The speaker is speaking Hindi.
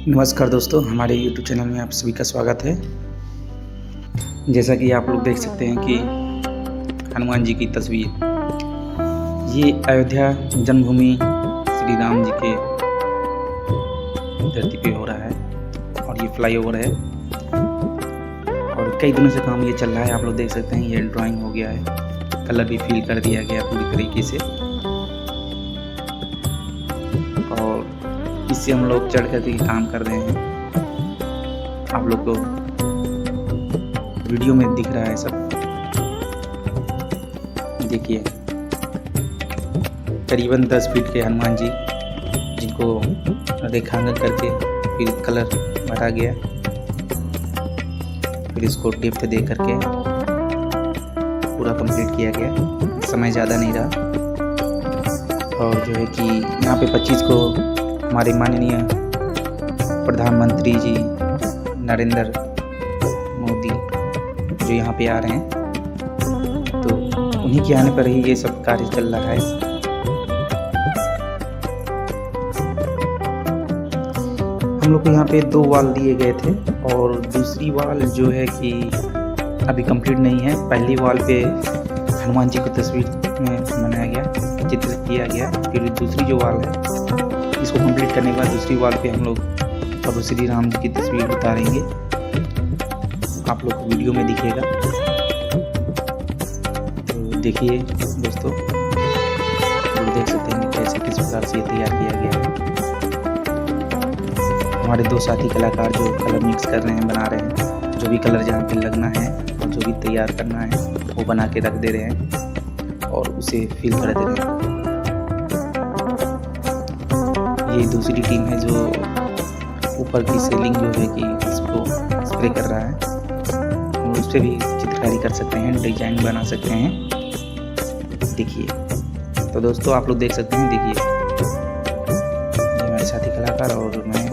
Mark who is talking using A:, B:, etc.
A: नमस्कार दोस्तों, हमारे YouTube चैनल में आप सभी का स्वागत है। जैसा कि आप लोग देख सकते हैं कि हनुमान जी की तस्वीर, ये अयोध्या जन्मभूमि श्री राम जी के धरती पे हो रहा है और ये फ्लाईओवर है और कई दिनों से काम ये चल रहा है। आप लोग देख सकते हैं ये ड्राइंग हो गया है, कलर भी फिल कर दिया गया पूरी तरीके से और इससे हम लोग चढ़ करके काम कर रहे हैं। आप लोग को वीडियो में दिख रहा है सब, देखिए करीबन 10 फीट के हनुमान जी, जिनको रेखांकन करके फिर कलर भरा गया, फिर इसको टेप दे करके पूरा कंप्लीट किया गया। समय ज़्यादा नहीं रहा और जो है कि यहाँ पे 25 को हमारे माननीय प्रधानमंत्री जी नरेंद्र मोदी जो यहाँ पे आ रहे हैं, तो उन्हीं के आने पर ही ये सब कार्य चल रहा है। हम लोग को यहाँ पे 2 वाल दिए गए थे और दूसरी वाल जो है कि अभी कंप्लीट नहीं है। पहली वाल पे हनुमान जी की तस्वीर में बनाया गया, चित्रित किया गया। फिर दूसरी जो वाल है, इसको कंप्लीट करने के बाद दूसरी वाल पे हम लोग प्रभु श्री राम जी की तस्वीर उतारेंगे। आप लोग को वीडियो में दिखेगा, तो देखिए दोस्तों, आप देख सकते हैं कैसे किस प्रकार से तैयार किया गया है। हमारे 2 साथी कलाकार जो कलर मिक्स कर रहे हैं, बना रहे हैं, जो भी कलर जहाँ पे लगना है और जो भी तैयार करना है वो बना के रख दे रहे हैं और उसे फिल कर दे रहे हैं। ये दूसरी टीम है जो ऊपर की सीलिंग जो है कि इसको स्प्रे कर रहा है। हम उस पर भी चित्रकारी कर सकते हैं, डिजाइन बना सकते हैं। देखिए तो दोस्तों, आप लोग देख सकते हैं, देखिए ये मेरे साथी कलाकार और मैं